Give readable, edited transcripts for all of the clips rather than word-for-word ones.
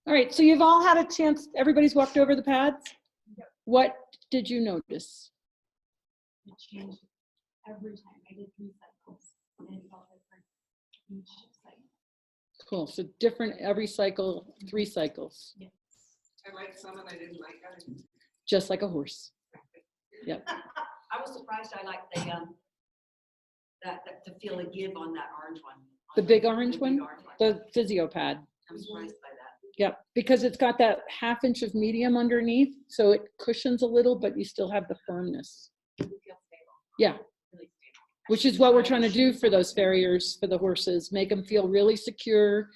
All right, so you've all had a chance, everybody's walked over the pads? Yep. What did you notice? It changed every time. I did 3 cycles and it felt different each cycle. Cool, so different every cycle, 3 cycles. Yes. I liked some and I didn't like others. Just like a horse. Yep. I was surprised. I liked the that to feel a give on that orange one. The big orange big one? orange one. The physio pad. I'm surprised by that. Yep, because it's got that 1/2 inch of medium underneath, so it cushions a little, but you still have the firmness. You feel stable. Yeah, Really stable. which is what we're trying to do for those farriers, for the horses, make them feel really secure,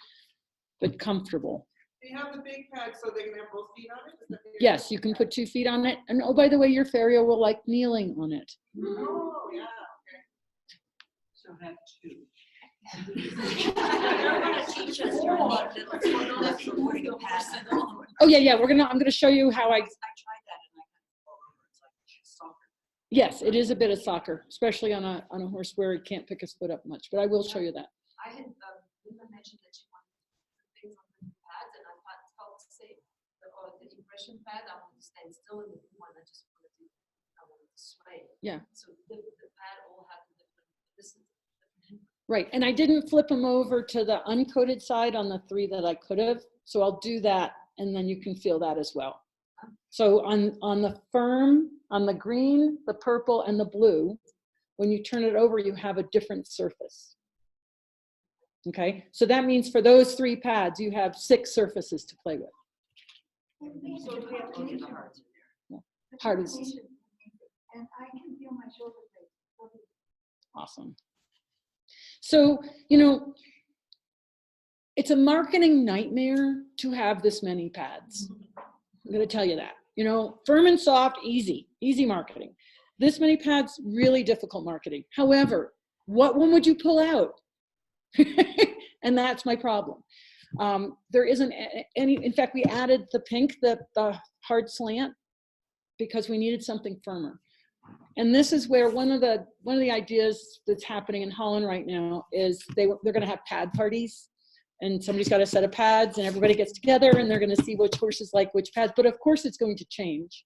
but comfortable. Do you have the big pad so they can have both feet on it? Is that the- Yes, you can put 2 feet on it. And oh, by the way, your farrier will like kneeling on it. Oh, yeah, So have 2. They're going to teach us your neat little supporting pad. Oh yeah, I'm gonna show you how I, I tried that and I kind of fall over. It's like soccer. yes, it is a bit of soccer, especially on a horse where he can't pick his foot up much, but I will show you that. I had Linda mentioned that she wanted to put things on the pads, and I thought it's called the same. The impression pad, I wanted to stand still, and the one I just wanted to sway. Yeah. So the pad all had the different. This is different. Right, and I didn't flip them over to the uncoated side on the 3 that I could have, so I'll do that, and then you can feel that as well. So on the firm, on the green, the purple, and the blue, when you turn it over, you have a different surface. Okay, so that means for those 3 pads, you have 6 surfaces to play with. So we have to look at the hearts in there. Hard is And I can feel my shoulder blades. awesome. So, you know, it's a marketing nightmare to have this many pads. I'm going to tell you that. You know, firm and soft, easy marketing. This many pads, really difficult marketing. However, what one would you pull out? And that's my problem. There isn't any, in fact, we added the pink, the hard slant, because we needed something firmer. And this is where one of the ideas that's happening in Holland right now is they're going to have pad parties, and somebody's got a set of pads, and everybody gets together, and they're going to see which horses like which pads. But of course, it's going to change.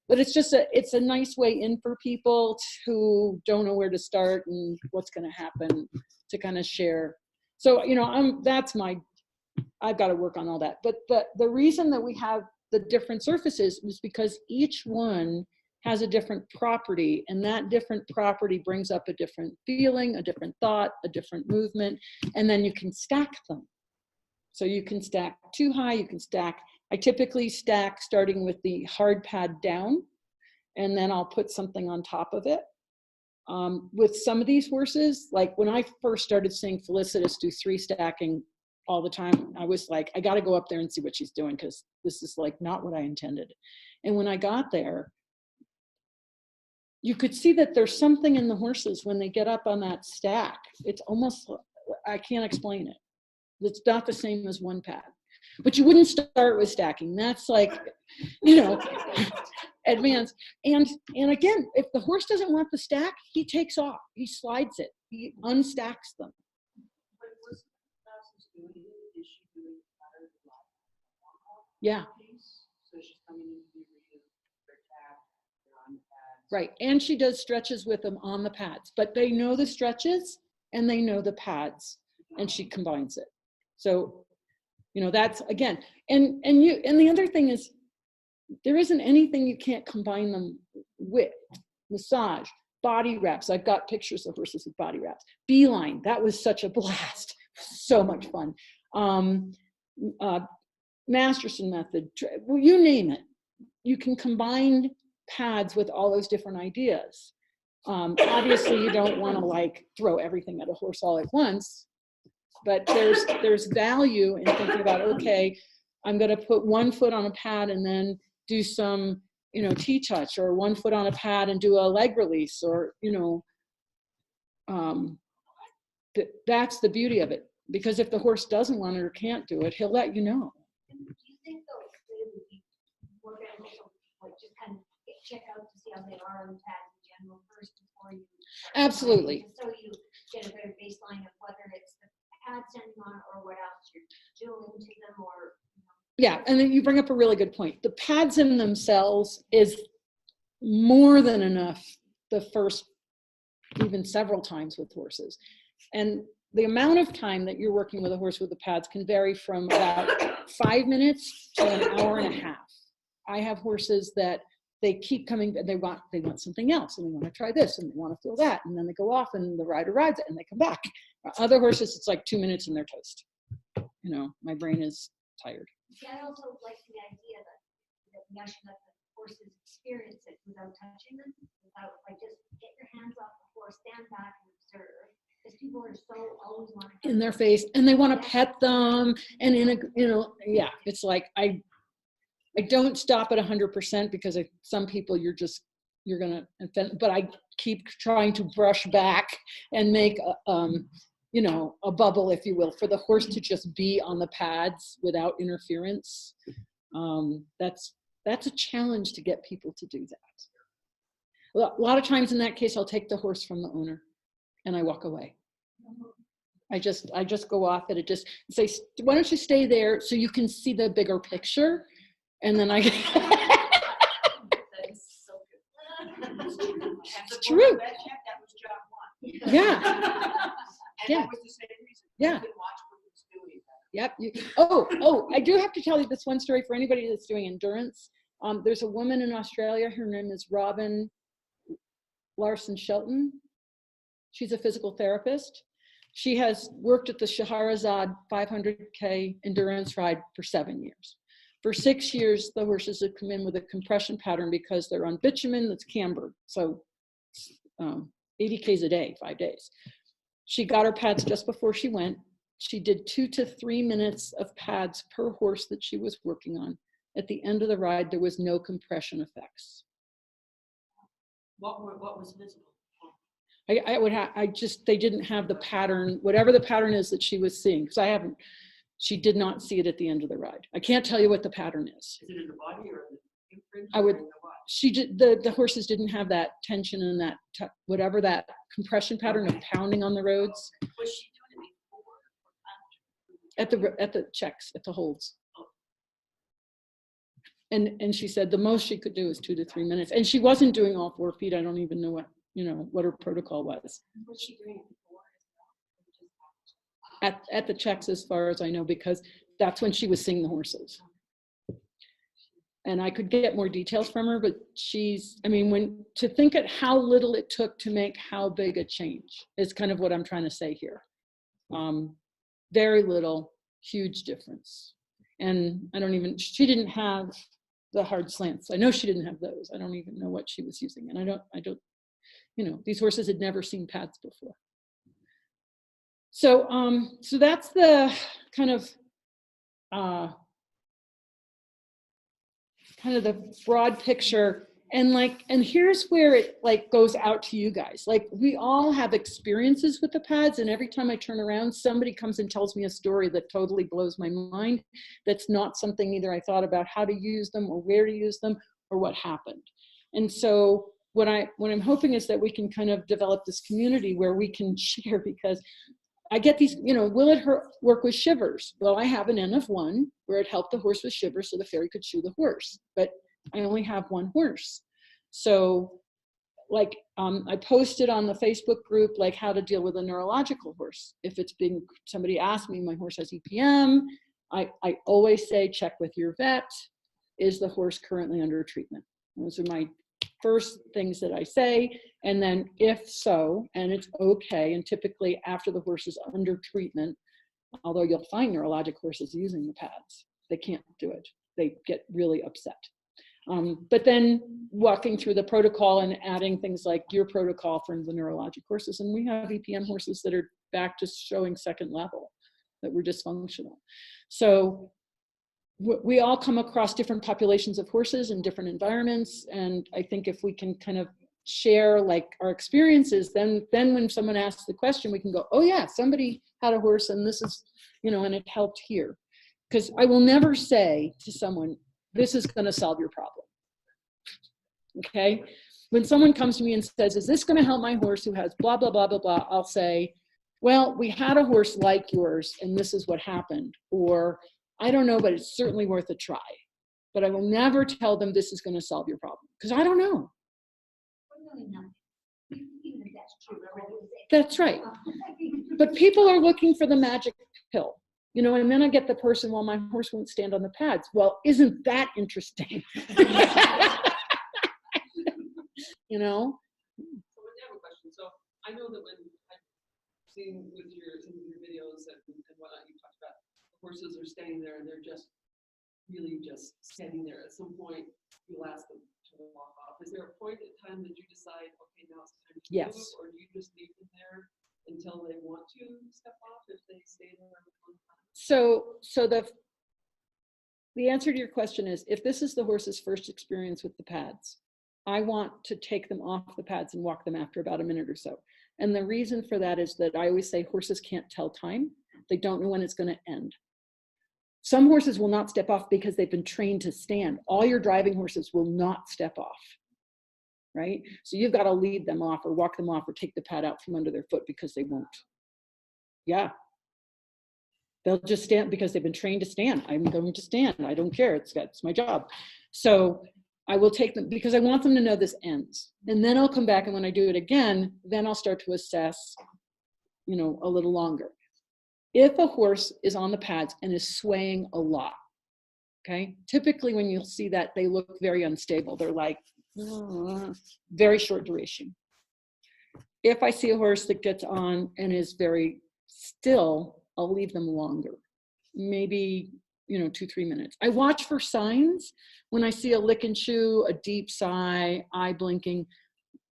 But it's just it's a nice way in for people who don't know where to start and what's going to happen to kind of share. So you know, I've got to work on all that. But the reason that we have the different surfaces is because each one has a different property, and that different property brings up a different feeling, a different thought, a different movement, and then you can stack them. So you can stack too high, you can stack, I typically stack starting with the hard pad down, and then I'll put something on top of it. With some of these horses, like when I first started seeing Felicitas do 3 stacking all the time, I was like, I got to go up there and see what she's doing, because this is like not what I intended. And when I got there, you could see that there's something in the horses when they get up on that stack. It's almost, I can't explain it. It's not the same as one pad. But you wouldn't start with stacking. That's like, you know, advanced. And again, if the horse doesn't want the stack, he takes off. He slides it. He unstacks them. Yeah. So she's coming in to be reading their tab, they're on the pads. Right, and she does stretches with them on the pads, but they know the stretches and they know the pads, and she combines it. So, you know, that's again, and the other thing is, there isn't anything you can't combine them with. Massage, body wraps. I've got pictures of horses with body wraps. Beeline, that was such a blast, so much fun. Masterson method, well, you name it. You can combine pads with all those different ideas. Obviously, you don't want to like throw everything at a horse all at once, but there's value in thinking about, okay, I'm going to put 1 foot on a pad and then do some, you know, TTouch, or 1 foot on a pad and do a leg release, or, you know, that's the beauty of it. Because if the horse doesn't want it or can't do it, he'll let you know. Do you think though it would be more beneficial, like just kind of check out to see how they are on the pads in general first before you? Absolutely. So you get a better baseline of whether it's the pad standing on it or what else you're doing to them, or. Yeah, and then you bring up a really good point. The pads in themselves is more than enough the first, even several times with horses. And the amount of time that you're working with a horse with the pads can vary from about 5 minutes to an hour and a half. I have horses that they keep coming, they want something else, and they want to try this, and they want to feel that, and then they go off and the rider rides it and they come back. Other horses, it's like 2 minutes and they're toast. You know, my brain is tired. See, I also like the idea that we actually let the horses experience it without touching them, without, like, just get your hands off the horse, stand back and observe. Because people are so always want to In their face, and they want to pet them, and in a, you know, yeah, it's like I don't stop at 100% because some people you're gonna offend, but I keep trying to brush back and make you know, a bubble, if you will, for the horse to just be on the pads without interference. That's a challenge to get people to do that. A lot of times in that case, I'll take the horse from the owner and I walk away. I just go off at it, just say, why don't you stay there so you can see the bigger picture? And then I That is so good. It's true. That was job one. Yeah. And Yeah. that was the same reason. Yeah. You could watch what he was doing. Yep. I do have to tell you this one story for anybody that's doing endurance. There's a woman in Australia. Her name is Robin Larson Shelton. She's a physical therapist. She has worked at the Scheherazade 500K endurance ride for 7 years. For 6 years, the horses have come in with a compression pattern because they're on bitumen that's cambered. So 80 Ks a day, 5 days. She got her pads just before she went. She did 2 to 3 minutes of pads per horse that she was working on. At the end of the ride, there was no compression effects. What was visible? They didn't have the pattern, whatever the pattern is that she was seeing, because she did not see it at the end of the ride. I can't tell you what the pattern is. Is it in the body or in the imprint? I would- or in the what? The horses didn't have that tension and that, whatever that compression pattern of pounding on the roads Was she doing it before or after? at the checks, at the holds. And she said the most she could do is 2 to 3 minutes. And she wasn't doing all 4 feet. I don't even know what her protocol was. Was she doing it before as well? At the checks, as far as I know, because that's when she was seeing the horses. And I could get more details from her, but to think at how little it took to make how big a change is kind of what I'm trying to say here. Very little, huge difference. And she didn't have the hard slants. I know she didn't have those. I don't even know what she was using. And I don't, these horses had never seen pads before. So, so that's the kind of the broad picture. And here's where it goes out to you guys. We all have experiences with the pads, and every time I turn around, somebody comes and tells me a story that totally blows my mind. That's not something either I thought about how to use them or where to use them or what happened. And so what I'm hoping is that we can kind of develop this community where we can share, because I get these, will it work with shivers? Well, I have an N of 1 where it helped the horse with shivers so the fairy could shoe the horse, but I only have 1 horse. So I posted on the Facebook group, how to deal with a neurological horse. If somebody asked me, my horse has EPM, I always say, check with your vet. Is the horse currently under treatment? Those are my first things that I say. And then if so, and it's okay, and typically after the horse is under treatment, although you'll find neurologic horses using the pads, they can't do it. They get really upset. But then walking through the protocol and adding things like your protocol for the neurologic horses. And we have EPM horses that are back to showing second level, that were dysfunctional. So we all come across different populations of horses in different environments. And I think if we can kind of share our experiences, then when someone asks the question, we can go, oh yeah, somebody had a horse and this is, and it helped here. Because I will never say to someone, this is going to solve your problem. Okay? When someone comes to me and says, is this going to help my horse who has blah, blah, blah, blah, blah, I'll say, well, we had a horse like yours and this is what happened. Or I don't know, but it's certainly worth a try. But I will never tell them this is going to solve your problem, because I don't know. Really nothing. Even if that's true. I would say. That's right. But people are looking for the magic pill, you know, and then I get the person, well, my horse won't stand on the pads. Well, isn't that interesting? You know? So I have a question. So I know that when I've seen with some of your videos and whatnot, you talked about the horses are staying there and they're just really just standing there. At some point, you'll ask them to walk off. Is there a point in time that you decide, okay, now it's time to Yes. move, or do you just leave them there until they want to step off if they stay there a long time? So the answer to your question is, if this is the horse's first experience with the pads, I want to take them off the pads and walk them after about a minute or so. And the reason for that is that I always say horses can't tell time. They don't know when it's going to end. Some horses will not step off because they've been trained to stand. All your driving horses will not step off, right? So you've got to lead them off or walk them off or take the pad out from under their foot because they won't. Yeah. They'll just stand because they've been trained to stand. I'm going to stand. I don't care. It's my job. So I will take them because I want them to know this ends. And then I'll come back, and when I do it again, then I'll start to assess, you know, a little longer. If a horse is on the pads and is swaying a lot, okay, typically when you'll see that, they look very unstable. They're like, very short duration. If I see a horse that gets on and is very still, I'll leave them longer, maybe, you know, 2-3 minutes. I watch for signs. When I see a lick and chew, a deep sigh, eye blinking,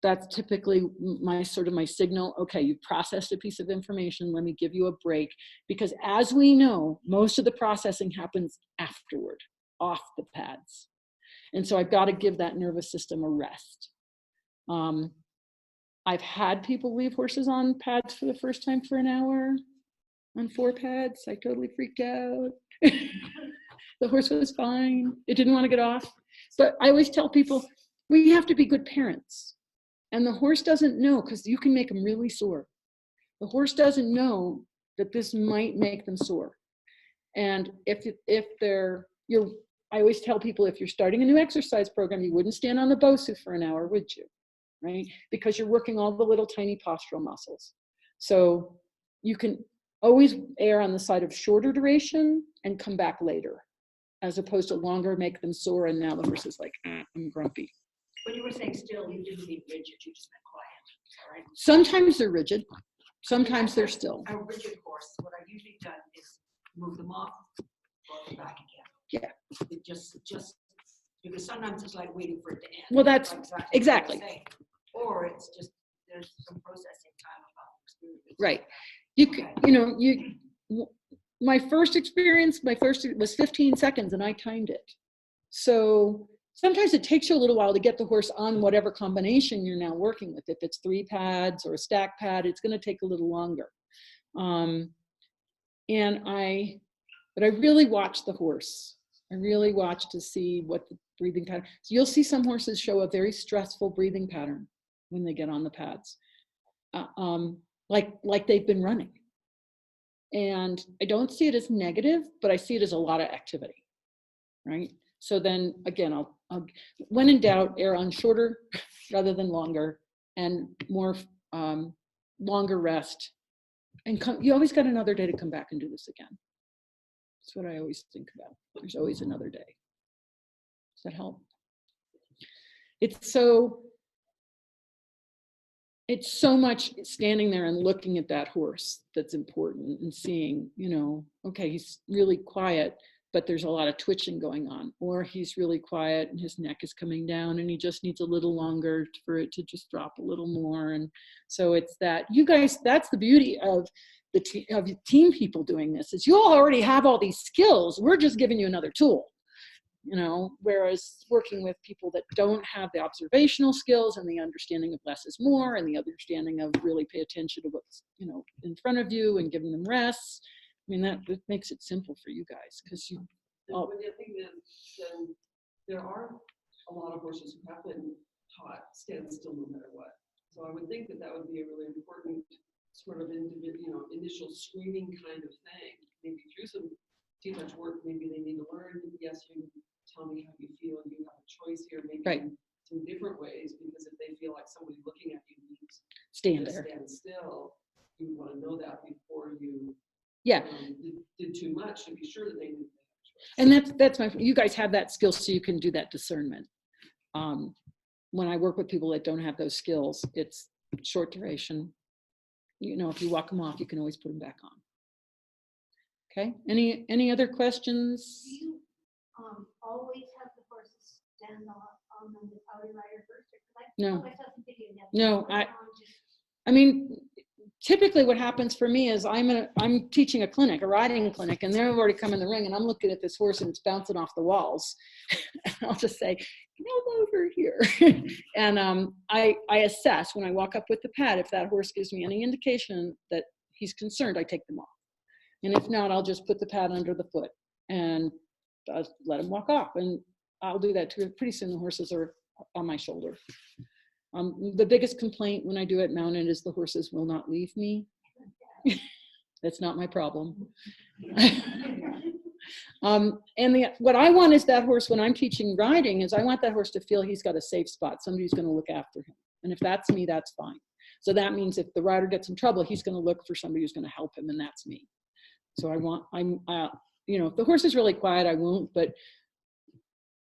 that's typically my signal. Okay, you've processed a piece of information. Let me give you a break. Because as we know, most of the processing happens afterward, off the pads. And so I've got to give that nervous system a rest. I've had people leave horses on pads for the first time for an hour on 4 pads. I totally freaked out. The horse was fine. It didn't want to get off. But I always tell people, we have to be good parents. And the horse doesn't know, because you can make them really sore. The horse doesn't know that this might make them sore. And I always tell people, if you're starting a new exercise program, you wouldn't stand on the Bosu for an hour, would you? Right? Because you're working all the little tiny postural muscles. So you can always err on the side of shorter duration and come back later, as opposed to longer, make them sore, and now the horse is like, I'm grumpy. When you were saying still, you didn't mean rigid, you just meant quiet, all right? Sometimes they're rigid, sometimes they're still. A rigid horse, what I've usually done is move them off, brought them back again. Yeah. It just because sometimes it's like waiting for it to end. Well, that's like exactly. Or it's just there's some processing time about experience. Right. My first experience was 15 seconds, and I timed it. So sometimes it takes you a little while to get the horse on whatever combination you're now working with. If it's 3 pads or a stack pad, it's going to take a little longer. But I really watch the horse. I really watch to see what the breathing pattern. So you'll see some horses show a very stressful breathing pattern when they get on the pads, like they've been running. And I don't see it as negative, but I see it as a lot of activity, right? So then again, I'll when in doubt, err on shorter rather than longer, and more longer rest. And you always got another day to come back and do this again. That's what I always think about. There's always another day. Does that help? It's so much standing there and looking at that horse that's important, and seeing, okay, he's really quiet, but there's a lot of twitching going on, or he's really quiet and his neck is coming down and he just needs a little longer for it to just drop a little more. And so it's that, you guys, that's the beauty of of team people doing this, is you all already have all these skills. We're just giving you another tool, whereas working with people that don't have the observational skills and the understanding of less is more, and the understanding of really pay attention to what's, in front of you and giving them rest. I mean, that makes it simple for you guys, because you. When you think then there are a lot of horses who have been taught stand still no matter what. So I would think that would be a really important sort of initial screening kind of thing, maybe through some TTouch work maybe they need to learn. Yes, you tell me how you feel. You have a choice here, maybe Right. in some different ways, because if they feel like somebody looking at you needs Stand to there. stand still, you want to know that before you Yeah. did too much to be sure that they knew they had a choice. And that's my, you guys have that skill so you can do that discernment. When I work with people that don't have those skills, it's short duration. You know, if you walk them off, you can always put them back on. Okay, any other questions? Do you always have the horses stand on them without a rider first? No. I saw some video the other No, day. I mean, typically what happens for me is I'm teaching a clinic, a riding clinic, and they've already come in the ring and I'm looking at this horse and it's bouncing off the walls. I'll just say, come over here. And I assess when I walk up with the pad, if that horse gives me any indication that he's concerned, I take them off. And if not, I'll just put the pad under the foot and let him walk off. And I'll do that too. Pretty soon the horses are on my shoulder. The biggest complaint when I do it mounted is the horses will not leave me. That's not my problem. What I want is that horse, when I'm teaching riding, is I want that horse to feel he's got a safe spot. Somebody's going to look after him. And if that's me, that's fine. So that means if the rider gets in trouble, he's going to look for somebody who's going to help him, and that's me. So you know, if the horse is really quiet, I won't, but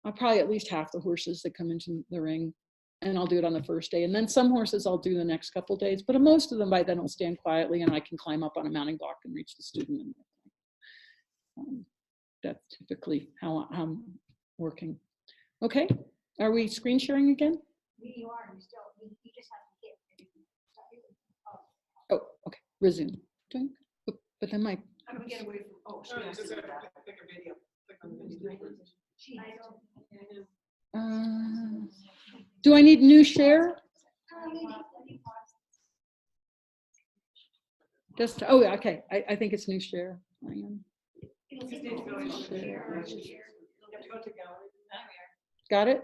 I'll probably at least half the horses that come into the ring, and I'll do it on the first day. And then some horses I'll do the next couple of days, but most of them by then will stand quietly and I can climb up on a mounting block and reach the student. And that's typically how I'm working. Okay, are we screen sharing again? You are, you still, you just have to get everything. Oh, okay, resume. But then my, How do we get away from, oh, she has to Just do gotta that. pick a video. Click on the It's video. different. do I need new share? Just, oh, yeah, okay, I think it's new share. Hang on. You just need to go into the share. You have to go to gallery. Got it?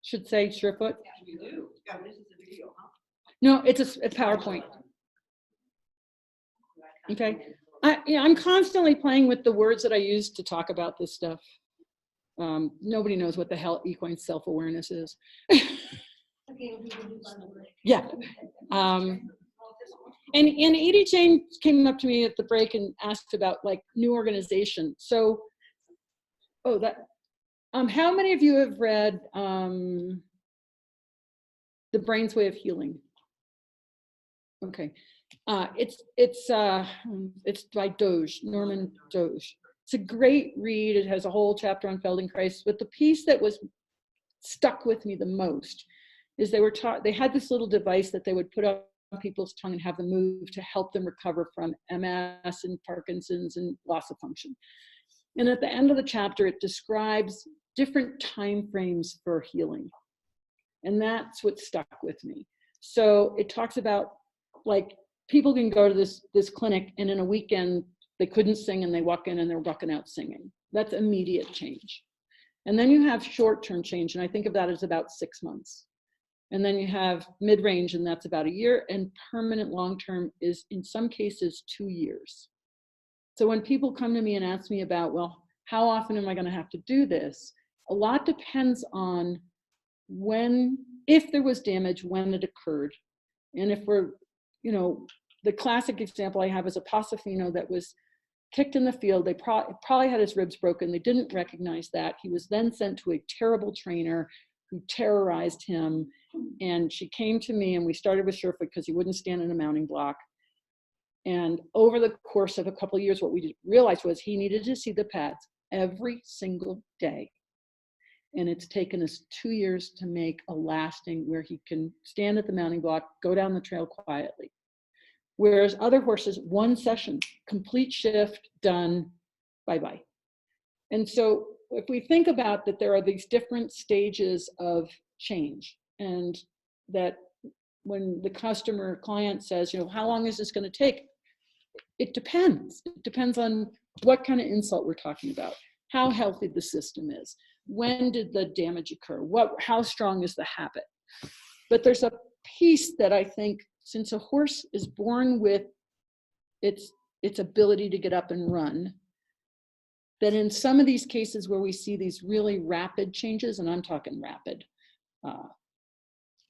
Should say SURE FOOT. We do. Yeah. This is a video, huh? No, it's a PowerPoint. Okay. I'm constantly playing with the words that I use to talk about this stuff. Nobody knows what the hell equine self-awareness is. Yeah. And Edie Jane came up to me at the break and asked about like new organization. So, how many of you have read The Brain's Way of Healing? Okay. It's by Doge, Norman Doge. It's a great read. It has a whole chapter on Feldenkrais, but the piece that was stuck with me the most is they had this little device that they would put up on people's tongue and have them move to help them recover from MS and Parkinson's and loss of function. And at the end of the chapter, it describes different time frames for healing. And that's what stuck with me. So it talks about like people can go to this clinic and in a weekend they couldn't sing and they walk in and they're walking out singing. That's immediate change. And then you have short-term change, and I think of that as about 6 months. And then you have mid-range, and that's about a year, and permanent long-term is in some cases 2 years. So when people come to me and ask me about, well, how often am I going to have to do this? A lot depends on if there was damage, when it occurred. And if we're, the classic example I have is a Pasofino that was kicked in the field. They probably had his ribs broken. They didn't recognize that. He was then sent to a terrible trainer who terrorized him. And she came to me and we started with SURE FOOT because he wouldn't stand in a mounting block. And over the course of a couple of years, what we realized was he needed to see the pads every single day. And it's taken us 2 years to make a lasting where he can stand at the mounting block, go down the trail quietly. Whereas other horses, 1 session, complete shift, done, bye-bye. And so if we think about that, there are these different stages of change, and that when the client says, how long is this going to take? It depends. It depends on what kind of insult we're talking about, how healthy the system is, when did the damage occur, how strong is the habit. But there's a piece that I think, since a horse is born with its ability to get up and run, that in some of these cases where we see these really rapid changes, and I'm talking rapid,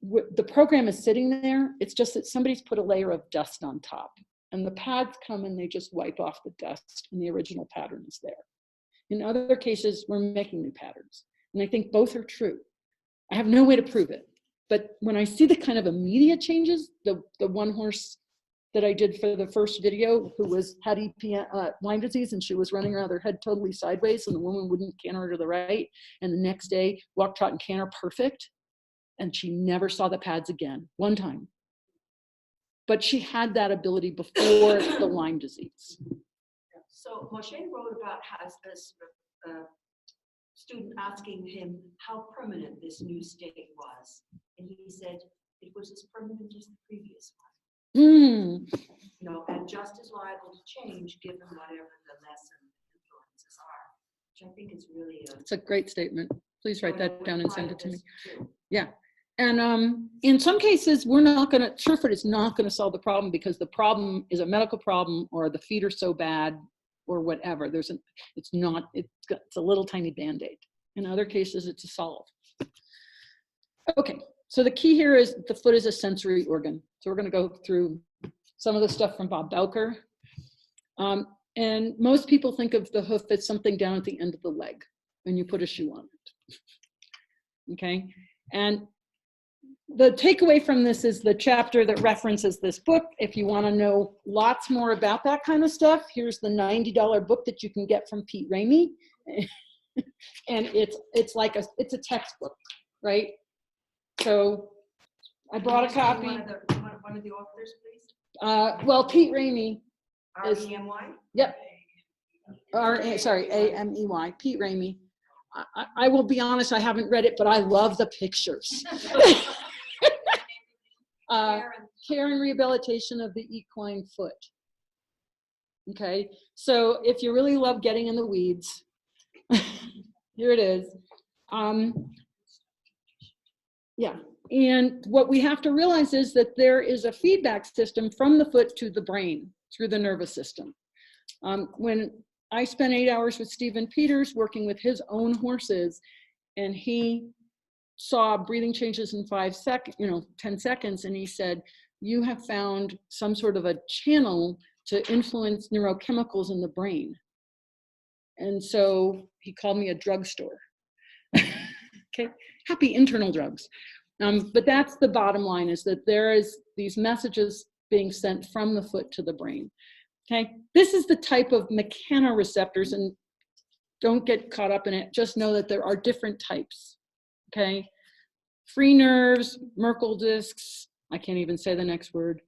the program is sitting there, it's just that somebody's put a layer of dust on top, and the pads come and they just wipe off the dust, and the original pattern is there. In other cases, we're making new patterns, and I think both are true. I have no way to prove it, but when I see the kind of immediate changes, the one horse that I did for the first video who had Lyme disease, and she was running around with her head totally sideways, and the woman wouldn't canter to the right, and the next day walk, trot, and canter perfect, and she never saw the pads again, one time. But she had that ability before the Lyme disease. So Moshe wrote about how a student asking him how permanent this new state was. And he said it was as permanent as the previous one. You know, and just as liable to change given whatever the lesson influences are, which I think is really It's a great statement. Please write that down and send it to me. Too. Yeah. And in some cases, SURE FOOT is not going to solve the problem because the problem is a medical problem or the feet are so bad or whatever. It's a little tiny Band-Aid. In other cases, it's a solve. Okay, so the key here is the foot is a sensory organ. So we're going to go through some of the stuff from Bob Bowker. And most people think of the hoof as something down at the end of the leg when you put a shoe on it. Okay, and the takeaway from this is the chapter that references this book. If you want to know lots more about that kind of stuff, here's the $90 book that you can get from Pete Ramey. And it's a textbook, right? So I brought a copy. One of the authors, please. Well, Pete Ramey. R-E-M-Y? Yep. A-M-E-Y. Pete Ramey. I will be honest, I haven't read it, but I love the pictures. Care and rehabilitation of the equine foot. Okay, so if you really love getting in the weeds, here it is. Yeah, and what we have to realize is that there is a feedback system from the foot to the brain through the nervous system. When I spent 8 hours with Stephen Peters working with his own horses, and he saw breathing changes in 10 seconds, and he said, you have found some sort of a channel to influence neurochemicals in the brain. And so he called me a drugstore. Okay, happy internal drugs. But that's the bottom line, is that there is these messages being sent from the foot to the brain. Okay, this is the type of mechanoreceptors, and don't get caught up in it. Just know that there are different types. Okay, free nerves, Merkel discs, I can't even say the next word,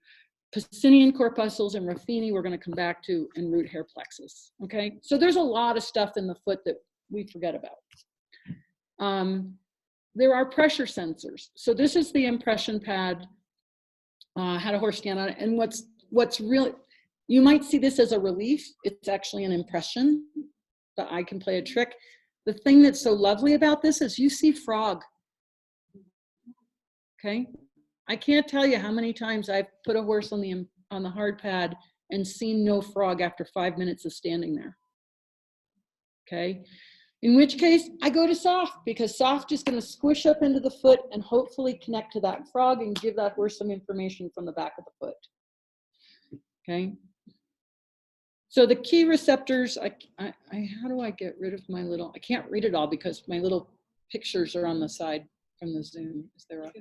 Pacinian corpuscles and Ruffini we're going to come back to, and root hair plexus. Okay, so there's a lot of stuff in the foot that we forget about. There are pressure sensors. So this is the impression pad, had a horse stand on it, and what's really, you might see this as a relief. It's actually an impression, but I can play a trick. The thing that's so lovely about this is you see frog. Okay, I can't tell you how many times I've put a horse on the hard pad and seen no frog after 5 minutes of standing there. Okay, in which case I go to soft, because soft is going to squish up into the foot and hopefully connect to that frog and give that horse some information from the back of the foot. Okay, so the key receptors, how do I get rid of my little, I can't read it all because my little pictures are on the side from the Zoom. Is there a,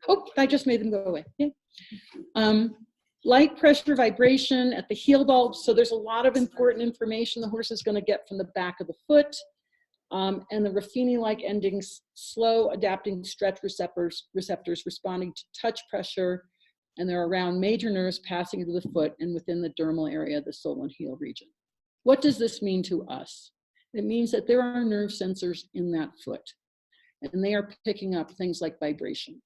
oh, I just made them go away. Yeah. Light, pressure, vibration at the heel bulb. So there's a lot of important information the horse is going to get from the back of the foot. And the Ruffini-like endings, slow adapting stretch receptors responding to touch pressure, and they're around major nerves passing into the foot and within the dermal area, the sole and heel region. What does this mean to us? It means that there are nerve sensors in that foot, and they are picking up things like vibration.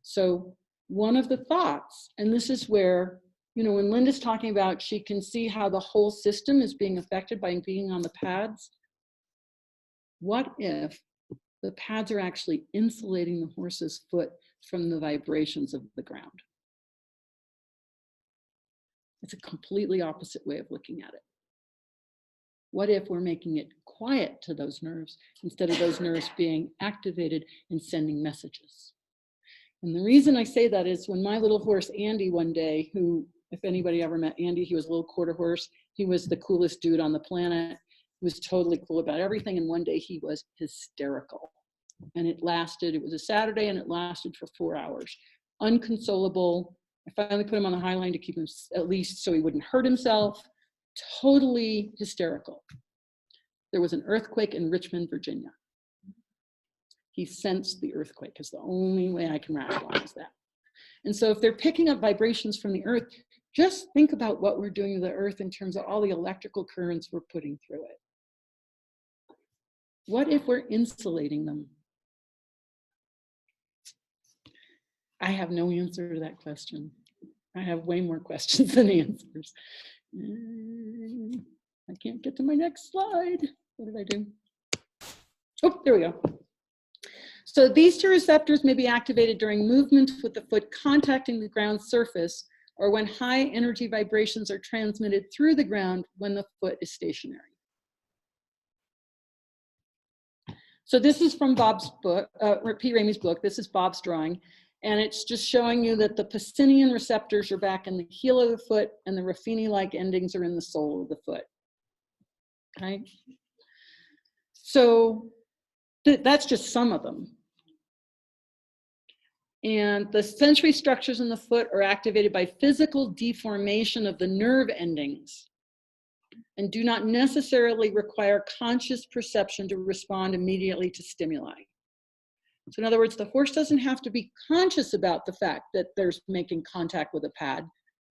So one of the thoughts, and this is where, you know, when Linda's talking about she can see how the whole system is being affected by being on the pads, what if the pads are actually insulating the horse's foot from the vibrations of the ground? It's a completely opposite way of looking at it. What if we're making it quiet to those nerves instead of those nerves being activated and sending messages. And the reason I say that is when my little horse, Andy, one day, who, if anybody ever met Andy, he was a little quarter horse. He was the coolest dude on the planet. He was totally cool about everything. And one day he was hysterical. And it was a Saturday, and it lasted for 4 hours. Unconsolable. I finally put him on the high line to keep him, at least so he wouldn't hurt himself. Totally hysterical. There was an earthquake in Richmond, Virginia. He sensed the earthquake, is the only way I can rationalize that. And so if they're picking up vibrations from the earth, just think about what we're doing to the earth in terms of all the electrical currents we're putting through it. What if we're insulating them? I have no answer to that question. I have way more questions than answers. I can't get to my next slide. What did I do? Oh, there we go. So these two receptors may be activated during movement with the foot contacting the ground surface, or when high energy vibrations are transmitted through the ground when the foot is stationary. So this is from Bob's book, P. Ramey's book. This is Bob's drawing. And it's just showing you that the Pacinian receptors are back in the heel of the foot, and the Ruffini-like endings are in the sole of the foot. Okay? So that's just some of them. And the sensory structures in the foot are activated by physical deformation of the nerve endings and do not necessarily require conscious perception to respond immediately to stimuli. So in other words, the horse doesn't have to be conscious about the fact that there's making contact with a pad,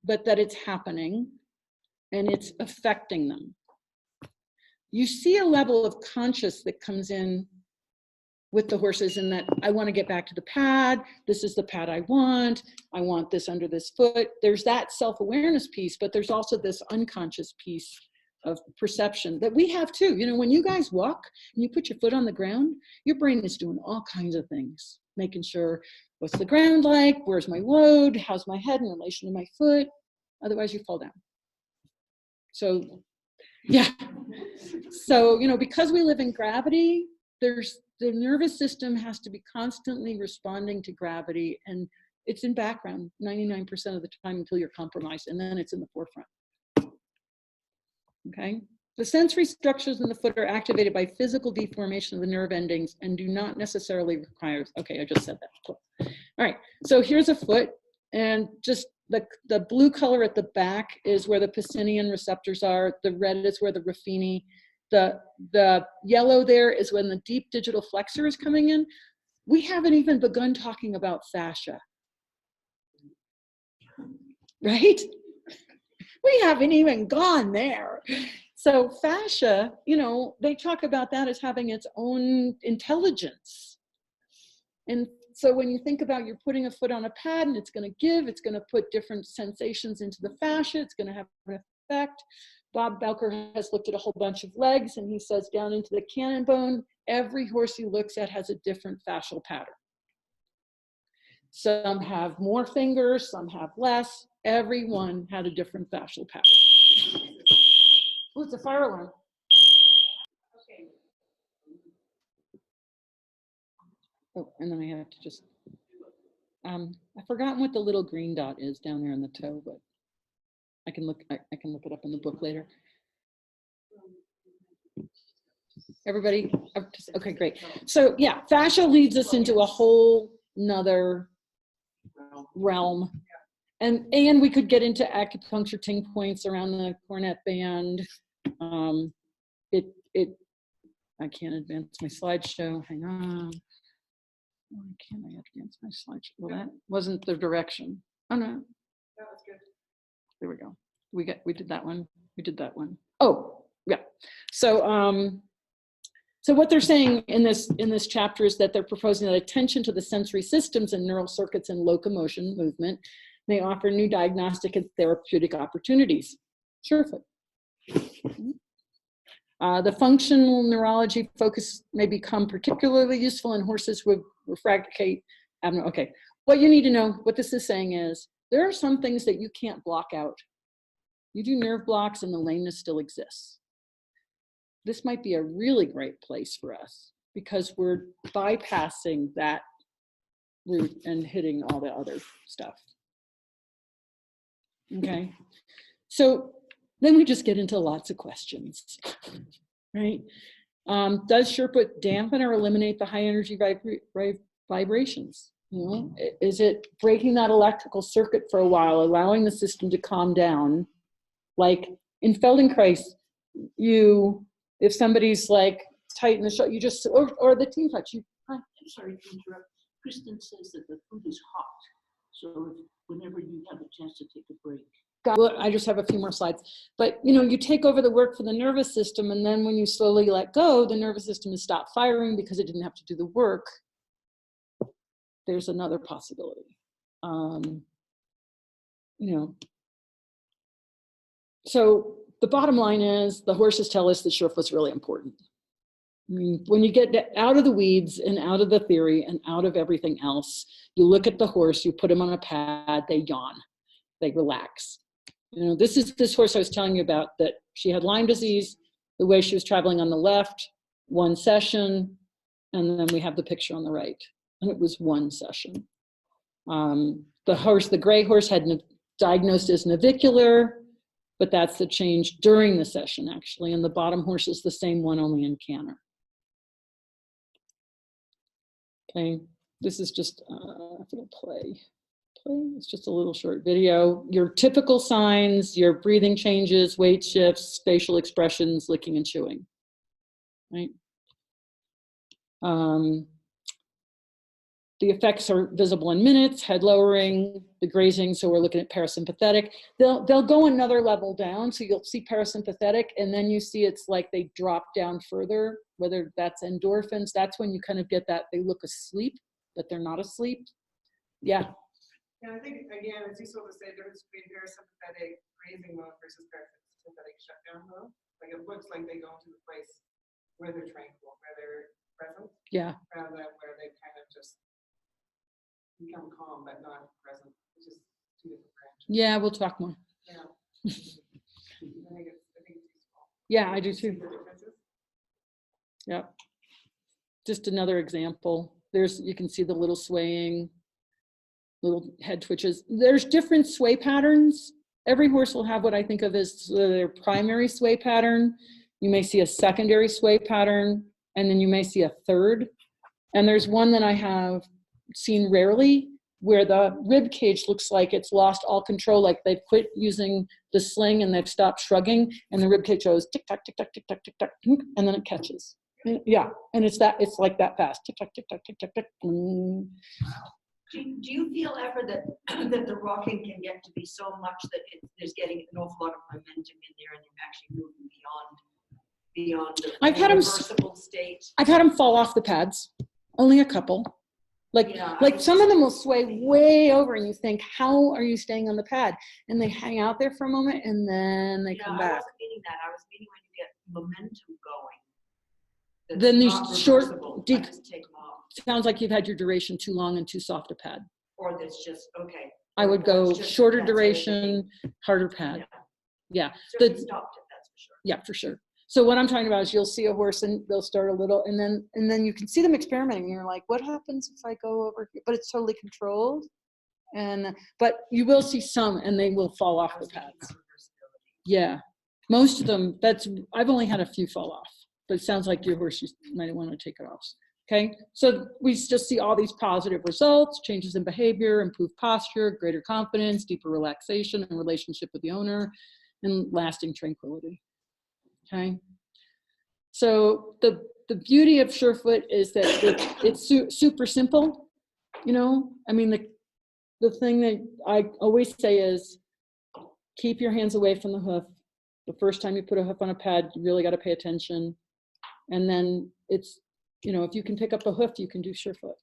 but that it's happening and it's affecting them. You see a level of conscious that comes in with the horses in that I want to get back to the pad. This is the pad I want this under this foot. There's that self-awareness piece, but there's also this unconscious piece of perception that we have too. You know, when you guys walk and you put your foot on the ground, your brain is doing all kinds of things, making sure what's the ground like, where's my load, how's my head in relation to my foot, otherwise you fall down. So yeah, so you know, because we live in gravity, the nervous system has to be constantly responding to gravity, and it's in background 99% of the time until you're compromised, and then it's in the forefront. Okay, the sensory structures in the foot are activated by physical deformation of the nerve endings and do not necessarily require, okay, I just said that. Cool. All right, so here's a foot, and just the blue color at the back is where the Pacinian receptors are, the red is where the Ruffini, the yellow there is when the deep digital flexor is coming in. We haven't even begun talking about fascia, right? We haven't even gone there. So fascia, you know, they talk about that as having its own intelligence. And so when you think about you're putting a foot on a pad and it's going to give, it's going to put different sensations into the fascia, it's going to have an effect. Bob Belker has looked at a whole bunch of legs, and he says down into the cannon bone, every horse he looks at has a different fascial pattern. Some have more fingers, some have less. Every one had a different fascial pattern. Oh, it's a fire alarm. Okay. Oh, and then I have to just, I've forgotten what the little green dot is down there on the toe, but I can look it up in the book later. Everybody, okay, great. So yeah, fascia leads us into a whole nother realm. And we could get into acupuncture ting points around the cornet band. I can't advance my slideshow, hang on. Why can't I advance my slideshow? Well, that wasn't the direction. Oh no. That was good. There we go. We did that one. We did that one. Oh, yeah. So so what they're saying in this chapter is that they're proposing that attention to the sensory systems and neural circuits in locomotion movement may offer new diagnostic and therapeutic opportunities. Sure. The functional neurology focus may become particularly useful in horses with refractory abnormal. Okay, what you need to know, what this is saying is, there are some things that you can't block out. You do nerve blocks and the lameness still exists. this might be a really great place for us because we're bypassing that route and hitting all the other stuff. Okay, so then we just get into lots of questions, right? Does SURE FOOT dampen or eliminate the high energy vibrations? You know, is it breaking that electrical circuit for a while, allowing the system to calm down? Like in Feldenkrais, if somebody's like tight in the shoulder, you just, or the TTouch, I'm sorry to interrupt. Kristen says that the food is hot. So whenever you have a chance to take a break. well, I just have a few more slides. But you know, you take over the work for the nervous system, and then when you slowly let go, the nervous system has stopped firing because it didn't have to do the work. There's another possibility. You know, so the bottom line is the horses tell us that SURE FOOT's really important. I mean, when you get out of the weeds and out of the theory and out of everything else, you look at the horse, you put him on a pad, they yawn, they relax. You know, this is this horse I was telling you about, that she had Lyme disease, the way she was traveling on the left, one session, and then we have the picture on the right, and it was one session. The gray horse had diagnosed as navicular, but that's the change during the session actually, and the bottom horse is the same one, only in canter. Okay, this is just, if it'll play, it's just a little short video. Your typical signs, your breathing changes, weight shifts, facial expressions, licking and chewing, right? The effects are visible in minutes, head lowering, the grazing, so we're looking at parasympathetic. They'll go another level down, so you'll see parasympathetic, and then you see it's like they drop down further, whether that's endorphins, that's when you kind of get that they look asleep, but they're not asleep. Yeah. And I think, again, it's useful to say the difference between parasympathetic grazing mode versus parasympathetic shutdown mode. Like it looks like they go into the place where they're tranquil, where they're present, Yeah. rather than where they kind of just become calm but not present. It's just two different branches. Yeah, we'll talk more. Yeah. I think it's useful. Yeah, I do See too. the differences. Yeah. Just another example. You can see the little swaying, little head twitches. There's different sway patterns. Every horse will have what I think of as their primary sway pattern. You may see a secondary sway pattern, and then you may see a third. And there's one that I have seen rarely where the rib cage looks like it's lost all control, like they've quit using the sling and they've stopped shrugging, and the rib cage goes tick tock tick tock tick tock tick tock, and then it catches. Yeah, and it's like that fast, tick tock tick tock tick tock tick. Do you feel ever that that the rocking can get to be so much that there's getting an awful lot of momentum in there, and you're actually moving beyond the reversible state? I've had them fall off the pads, only a couple. Like some of them will sway way over, and you think, how are you staying on the pad? And they hang out there for a moment, and then they come back. I wasn't meaning that. I was meaning when you get momentum going. Then these short, just take them off. Sounds like you've had your duration too long and too soft a pad. Or that's just, okay. I would go shorter duration, harder pad. Yeah. Certainly stopped it, that's for sure. Yeah, for sure. So what I'm talking about is you'll see a horse and they'll start a little, and then you can see them experimenting. And you're like, what happens if I go over here? But it's totally controlled. But you will see some, and they will fall off the pads. Yeah, most of them. I've only had a few fall off, but it sounds like your horse, you might want to take it off. Okay, so we just see all these positive results: changes in behavior, improved posture, greater confidence, deeper relaxation and relationship with the owner, and lasting tranquility. Okay, so the beauty of SURE FOOT is that it's super simple. You know, I mean, the thing that I always say is keep your hands away from the hoof. The first time you put a hoof on a pad, you really got to pay attention. And then it's, you know, if you can pick up a hoof, you can do SURE FOOT.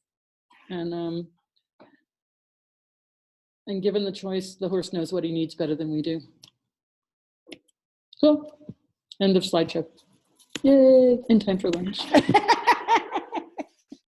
And given the choice, the horse knows what he needs better than we do. Cool. End of slideshow. Yay, in time for lunch.